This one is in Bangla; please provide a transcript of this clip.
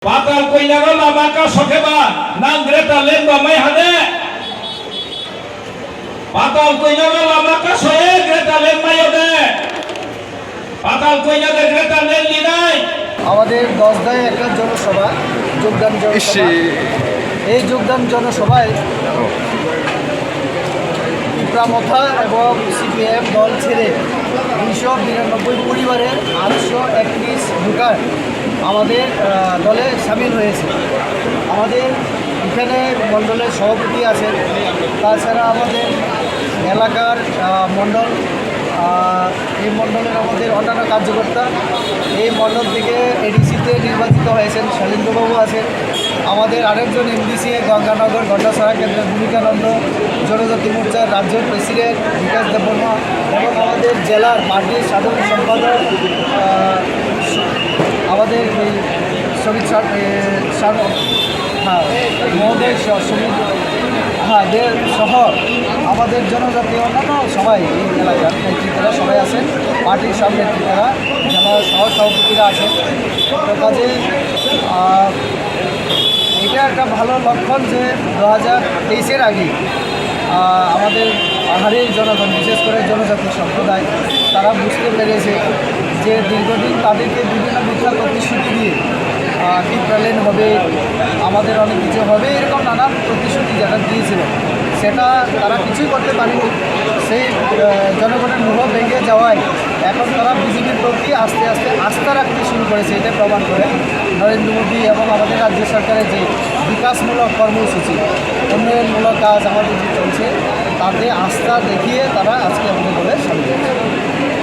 Patal koinaga maka sokeba nang Greta Lemba mai hade. Patal koinaga maka soye Greta Lemba yode. Patal koinaga Greta Lemba নাই। আমাদের 10 দায় একটা জনসভা যোগদান জনসভা এই যোগদান জনসভায় পিপরামথা এবং সিপিএম দল ছেড়ে 292 পরিবারের 831 ভোটার আমাদের দলে সামিল হয়েছে। আমাদের এখানে মণ্ডলের সভাপতি আছেন, তাছাড়া আমাদের এলাকার মণ্ডল, এই মণ্ডলের আমাদের অন্যান্য কার্যকর্তা, এই মণ্ডল থেকে এডিসিতে নির্বাচিত হয়েছেন শৈলেন্দ্রবাবু আছেন, আমাদের আরেকজন এমডিসি গঙ্গানগর গন্ডাছড়া কেন্দ্রের ভূমিকানন্দ, জনজাতি মোর্চার রাজ্য প্রেসিডেন্ট বিকাশ দেববর্মা এবং আমাদের জেলার পার্টির সাধারণ সম্পাদক আমাদের শ্রমিক মহোদয় শ্রমিক দের সহ আমাদের জনজাতি অন্যান্য সবাই এই এলাকার নেতৃত্বরা সবাই আছেন, পার্টির সব নেতৃত্বরা জেলা সহ সভাপতিরা আছেন। তো কাজে এটা একটা ভালো লক্ষণ যে 2023-এর আগে আমাদের পাহাড়ি জনগণ, বিশেষ করে জনজাতি সম্প্রদায়, তারা বুঝতে পেরেছে যে দীর্ঘদিন তাদেরকে বিভিন্ন মিথ্যা প্রতিশ্রুতি দিয়ে টিপ্রালেন হবে, আমাদের অনেক কিছু হবে, এরকম নানান প্রতিশ্রুতি যারা দিয়েছিল সেটা তারা কিছুই করতে পারেনি। সেই জনগণের মোহ ভেঙে যাওয়ায় এখন তারা বিজেপির প্রতি আস্তে আস্তে আস্থা রাখতে শুরু করেছে। এটা প্রমাণ করে নরেন্দ্র মোদী এবং আমাদের রাজ্য সরকারের যে বিকাশমূলক কর্মসূচি, উন্নয়নমূলক কাজ আমাদের যে চলছে, তাতে আস্থা দেখিয়ে তারা আজকে আমাদের দলে সামিল হয়েছে।